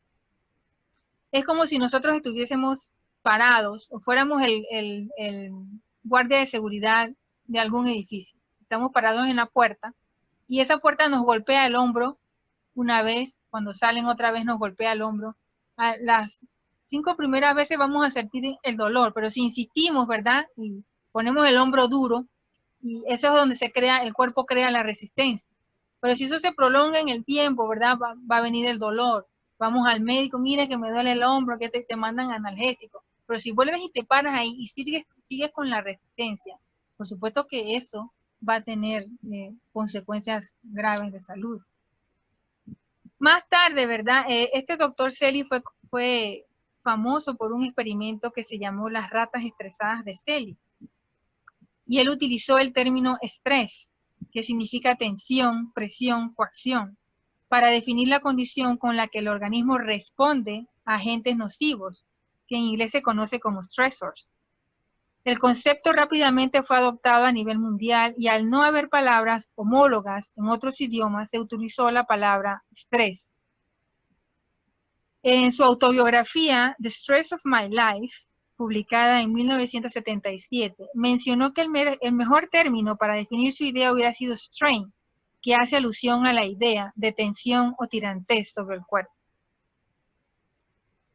Es como si nosotros estuviésemos parados o fuéramos el guardia de seguridad de algún edificio. Estamos parados en la puerta y esa puerta nos golpea el hombro una vez, cuando salen otra vez nos golpea el hombro. A las 5 primeras veces vamos a sentir el dolor, pero si insistimos, ¿verdad? Y ponemos el hombro duro, y eso es donde el cuerpo crea la resistencia. Pero si eso se prolonga en el tiempo, ¿verdad? Va a venir el dolor. Vamos al médico, mira que me duele el hombro, que te mandan analgésico. Pero si vuelves y te paras ahí y sigues con la resistencia, por supuesto que eso va a tener consecuencias graves de salud. Más tarde, ¿verdad? Este doctor Selye fue famoso por un experimento que se llamó las ratas estresadas de Selye. Y él utilizó el término estrés, que significa tensión, presión, coacción, para definir la condición con la que el organismo responde a agentes nocivos, que en inglés se conoce como stressors. El concepto rápidamente fue adoptado a nivel mundial y al no haber palabras homólogas en otros idiomas, se utilizó la palabra estrés. En su autobiografía, The Stress of My Life, publicada en 1977, mencionó que el mejor término para definir su idea hubiera sido strain, que hace alusión a la idea de tensión o tirantez sobre el cuerpo.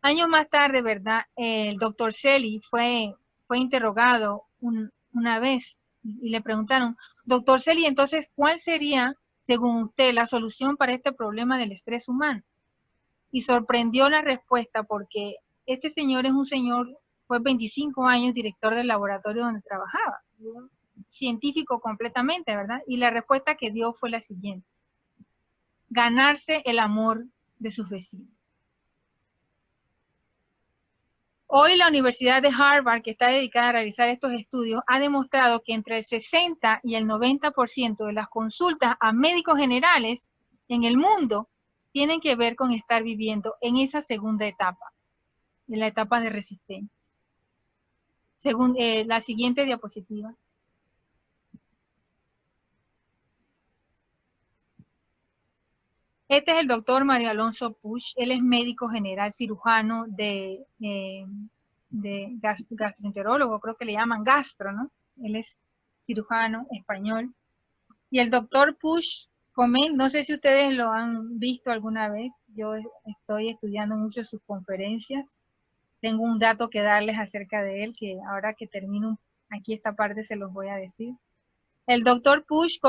Años más tarde, ¿verdad? El doctor Selye fue interrogado una vez y le preguntaron, doctor Selye, entonces, ¿cuál sería, según usted, la solución para este problema del estrés humano? Y sorprendió la respuesta porque este señor fue 25 años director del laboratorio donde trabajaba, científico completamente, ¿verdad? Y la respuesta que dio fue la siguiente: ganarse el amor de sus vecinos. Hoy la Universidad de Harvard, que está dedicada a realizar estos estudios, ha demostrado que entre el 60 y el 90% de las consultas a médicos generales en el mundo tienen que ver con estar viviendo en esa segunda etapa, en la etapa de resistencia. Según la siguiente diapositiva. Este es el doctor Mario Alonso Puig. Él es médico general cirujano de gastroenterólogo, creo que le llaman gastro, ¿no? Él es cirujano español. Y el doctor Puig, no sé si ustedes lo han visto alguna vez, yo estoy estudiando mucho sus conferencias. Tengo un dato que darles acerca de él, que ahora que termino aquí esta parte se los voy a decir. El doctor Puig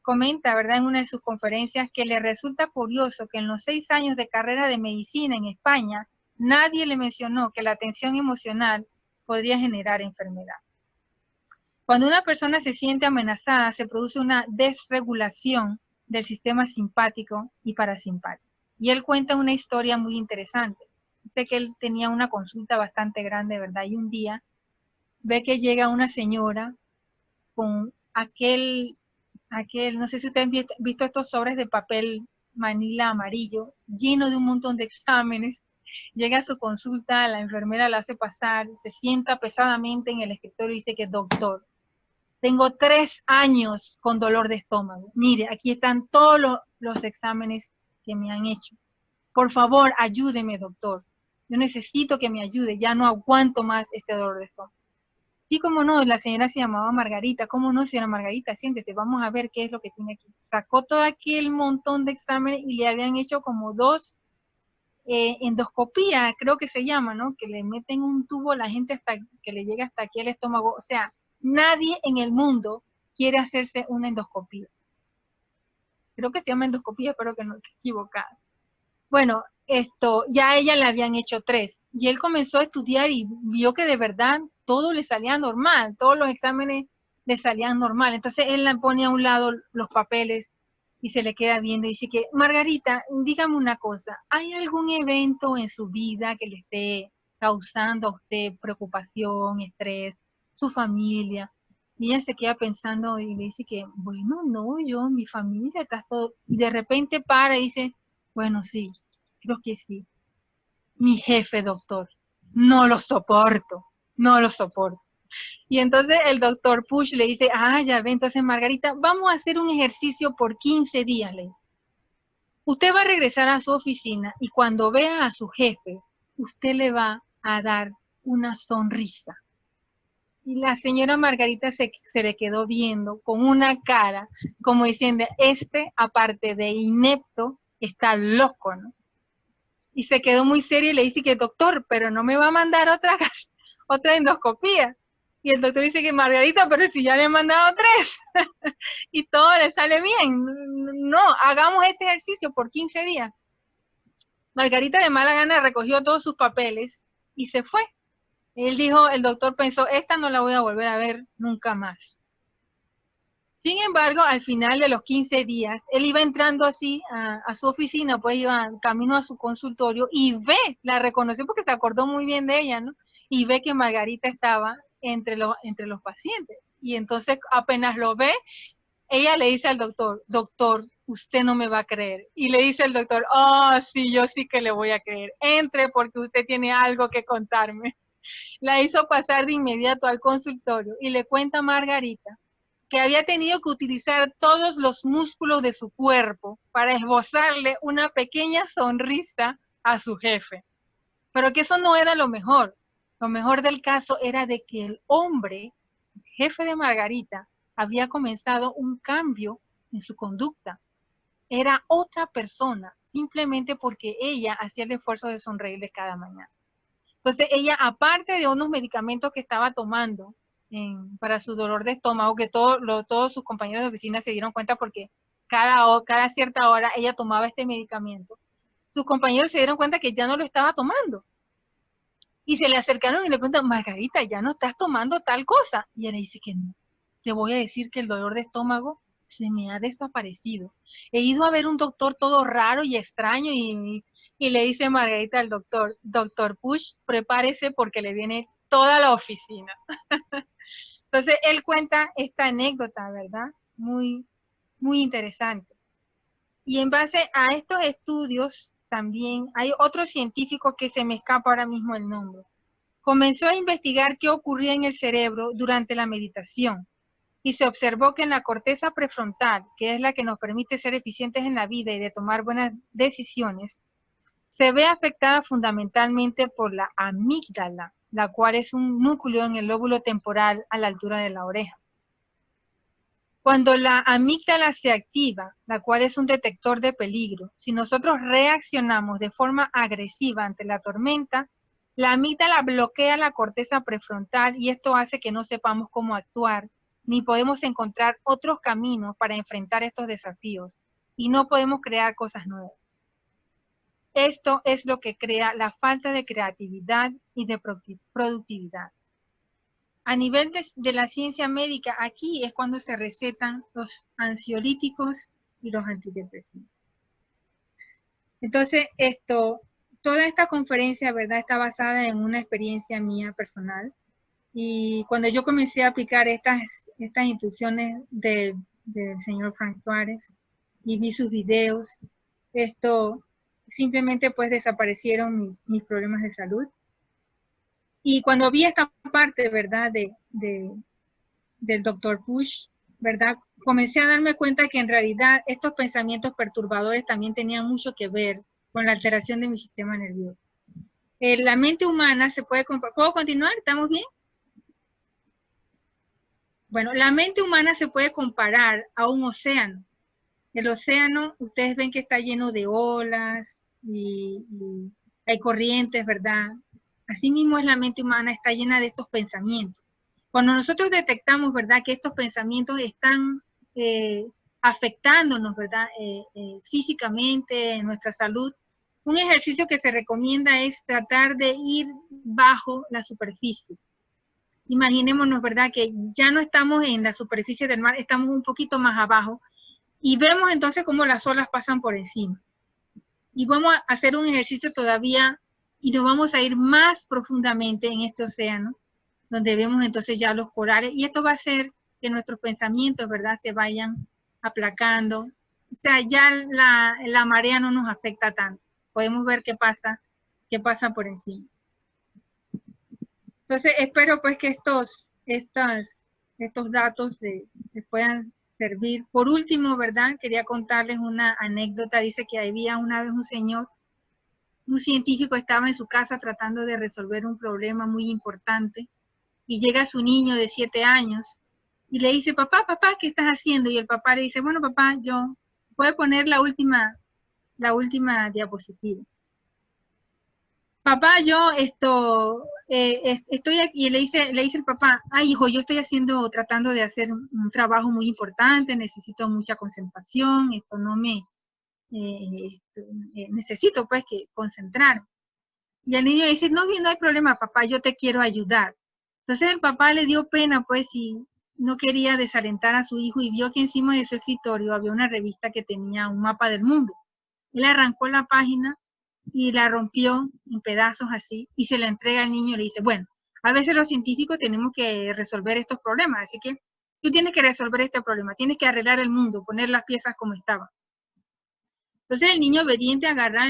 comenta, ¿verdad?, en una de sus conferencias que le resulta curioso que en los 6 años de carrera de medicina en España, nadie le mencionó que la tensión emocional podría generar enfermedad. Cuando una persona se siente amenazada, se produce una desregulación del sistema simpático y parasimpático. Y él cuenta una historia muy interesante. Sé que él tenía una consulta bastante grande, ¿verdad? Y un día ve que llega una señora con no sé si ustedes han visto estos sobres de papel manila amarillo, lleno de un montón de exámenes. Llega a su consulta, la enfermera la hace pasar, se sienta pesadamente en el escritorio y dice que doctor, tengo 3 años con dolor de estómago. Mire, aquí están todos los exámenes que me han hecho. Por favor, ayúdeme, doctor. Yo necesito que me ayude, ya no aguanto más este dolor de estómago. Sí, cómo no, la señora se llamaba Margarita. ¿Cómo no, señora Margarita? Siéntese, vamos a ver qué es lo que tiene aquí. Sacó todo aquel montón de exámenes y le habían hecho como 2 endoscopías, creo que se llama, ¿no? Que le meten un tubo a la gente hasta que le llega hasta aquí al estómago. O sea, nadie en el mundo quiere hacerse una endoscopía. Creo que se llama endoscopía, espero que no esté equivocada. Bueno, ya a ella le habían hecho 3 y él comenzó a estudiar y vio que de verdad todo le salía normal, todos los exámenes le salían normal. Entonces él le pone a un lado los papeles y se le queda viendo y dice que, Margarita, dígame una cosa, ¿hay algún evento en su vida que le esté causando a usted preocupación, estrés, su familia? Y ella se queda pensando y le dice que, bueno, no, mi familia está todo, y de repente para y dice, bueno, sí, creo que sí. Mi jefe, doctor, no lo soporto, no lo soporto. Y entonces el doctor Puig le dice, ya ve, entonces Margarita, vamos a hacer un ejercicio por 15 días, le dice. Usted va a regresar a su oficina y cuando vea a su jefe, usted le va a dar una sonrisa. Y la señora Margarita se le quedó viendo con una cara como diciendo, aparte de inepto, está loco, ¿no? Y se quedó muy seria y le dice que doctor, pero no me va a mandar otra endoscopía. Y el doctor dice que Margarita, pero si ya le he mandado 3 y todo le sale bien, no, hagamos este ejercicio por 15 días. Margarita de mala gana recogió todos sus papeles y se fue. Él dijo, el doctor pensó, esta no la voy a volver a ver nunca más. Sin embargo, al final de los 15 días, él iba entrando así a su oficina, pues iba camino a su consultorio y ve, la reconoció porque se acordó muy bien de ella, ¿no? Y ve que Margarita estaba entre los pacientes. Y entonces apenas lo ve, ella le dice al doctor, doctor, usted no me va a creer. Y le dice el doctor, oh, sí, yo sí que le voy a creer. Entre porque usted tiene algo que contarme. La hizo pasar de inmediato al consultorio y le cuenta a Margarita que había tenido que utilizar todos los músculos de su cuerpo para esbozarle una pequeña sonrisa a su jefe. Pero que eso no era lo mejor. Lo mejor del caso era de que el hombre, el jefe de Margarita, había comenzado un cambio en su conducta. Era otra persona, simplemente porque ella hacía el esfuerzo de sonreírle cada mañana. Entonces ella, aparte de unos medicamentos que estaba tomando para su dolor de estómago, que todos sus compañeros de oficina se dieron cuenta porque cada cierta hora ella tomaba este medicamento, sus compañeros se dieron cuenta que ya no lo estaba tomando. Y se le acercaron y le preguntan, Margarita, ¿ya no estás tomando tal cosa? Y ella dice que no. Te voy a decir que el dolor de estómago se me ha desaparecido. He ido a ver un doctor todo raro y extraño y le dice Margarita al doctor, doctor Push, prepárese porque le viene toda la oficina. Entonces, él cuenta esta anécdota, ¿verdad? Muy, muy interesante. Y en base a estos estudios, también hay otro científico que se me escapa ahora mismo el nombre. Comenzó a investigar qué ocurría en el cerebro durante la meditación y se observó que en la corteza prefrontal, que es la que nos permite ser eficientes en la vida y de tomar buenas decisiones, se ve afectada fundamentalmente por la amígdala, la cual es un núcleo en el lóbulo temporal a la altura de la oreja. Cuando la amígdala se activa, la cual es un detector de peligro, si nosotros reaccionamos de forma agresiva ante la tormenta, la amígdala bloquea la corteza prefrontal y esto hace que no sepamos cómo actuar, ni podemos encontrar otros caminos para enfrentar estos desafíos y no podemos crear cosas nuevas. Esto es lo que crea la falta de creatividad y de productividad. A nivel de la ciencia médica, aquí es cuando se recetan los ansiolíticos y los antidepresivos. Entonces, toda esta conferencia, ¿verdad?, está basada en una experiencia mía personal. Y cuando yo comencé a aplicar estas instrucciones del señor Frank Suárez y vi sus videos, simplemente pues desaparecieron mis problemas de salud. Y cuando vi esta parte, ¿verdad?, del Dr. Push, ¿verdad?, comencé a darme cuenta que en realidad estos pensamientos perturbadores también tenían mucho que ver con la alteración de mi sistema nervioso. La mente humana se puede comparar. ¿Puedo continuar? ¿Estamos bien? Bueno, la mente humana se puede comparar a un océano. El océano, ustedes ven que está lleno de olas y hay corrientes, ¿verdad? Asimismo es la mente humana, está llena de estos pensamientos. Cuando nosotros detectamos, ¿verdad?, que estos pensamientos están afectándonos, ¿verdad?, físicamente, en nuestra salud, un ejercicio que se recomienda es tratar de ir bajo la superficie. Imaginémonos, ¿verdad?, que ya no estamos en la superficie del mar, estamos un poquito más abajo y vemos entonces cómo las olas pasan por encima. Y vamos a hacer un ejercicio todavía y nos vamos a ir más profundamente en este océano, donde vemos entonces ya los corales, y esto va a hacer que nuestros pensamientos, ¿verdad?, se vayan aplacando. O sea, ya la marea no nos afecta tanto. Podemos ver qué pasa por encima. Entonces, espero pues que estos datos les puedan servir. Por último, ¿verdad?, quería contarles una anécdota. Dice que había una vez un señor, un científico, estaba en su casa tratando de resolver un problema muy importante y llega su niño de 7 años y le dice, papá, ¿qué estás haciendo? Y el papá le dice, bueno, papá, yo voy a poner la última diapositiva. papá, yo estoy aquí, y le dice el papá, ay hijo, yo estoy tratando de hacer un trabajo muy importante, necesito mucha concentración, esto no me, necesito pues que concentrar. Y el niño dice, no, no hay problema, papá, yo te quiero ayudar. Entonces el papá le dio pena, pues, y no quería desalentar a su hijo y vio que encima de su escritorio había una revista que tenía un mapa del mundo. Él arrancó la página y la rompió en pedazos así y se la entrega al niño y le dice, bueno, a veces los científicos tenemos que resolver estos problemas, así que tú tienes que resolver este problema, tienes que arreglar el mundo, poner las piezas como estaban. Entonces el niño obediente agarra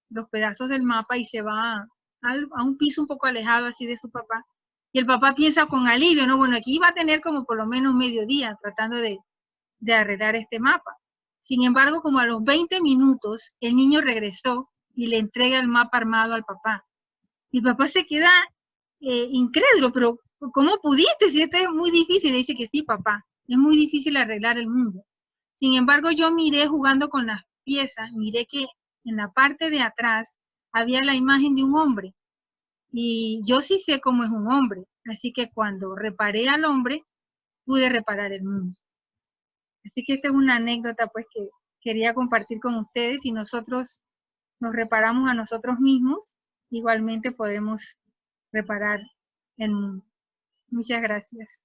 los pedazos del mapa y se va a un piso un poco alejado así de su papá. Y el papá piensa con alivio, ¿no? Bueno, aquí va a tener como por lo menos medio día tratando de arreglar este mapa. Sin embargo, como a los 20 minutos, el niño regresó y le entrega el mapa armado al papá. Y el papá se queda incrédulo, pero ¿cómo pudiste? Si esto es muy difícil. Le dice que sí, papá, es muy difícil arreglar el mundo. Sin embargo, yo miré jugando con las piezas, miré que en la parte de atrás había la imagen de un hombre. Y yo sí sé cómo es un hombre. Así que cuando reparé al hombre, pude reparar el mundo. Así que esta es una anécdota pues que quería compartir con ustedes. Si nosotros nos reparamos a nosotros mismos, igualmente podemos reparar el mundo. Muchas gracias.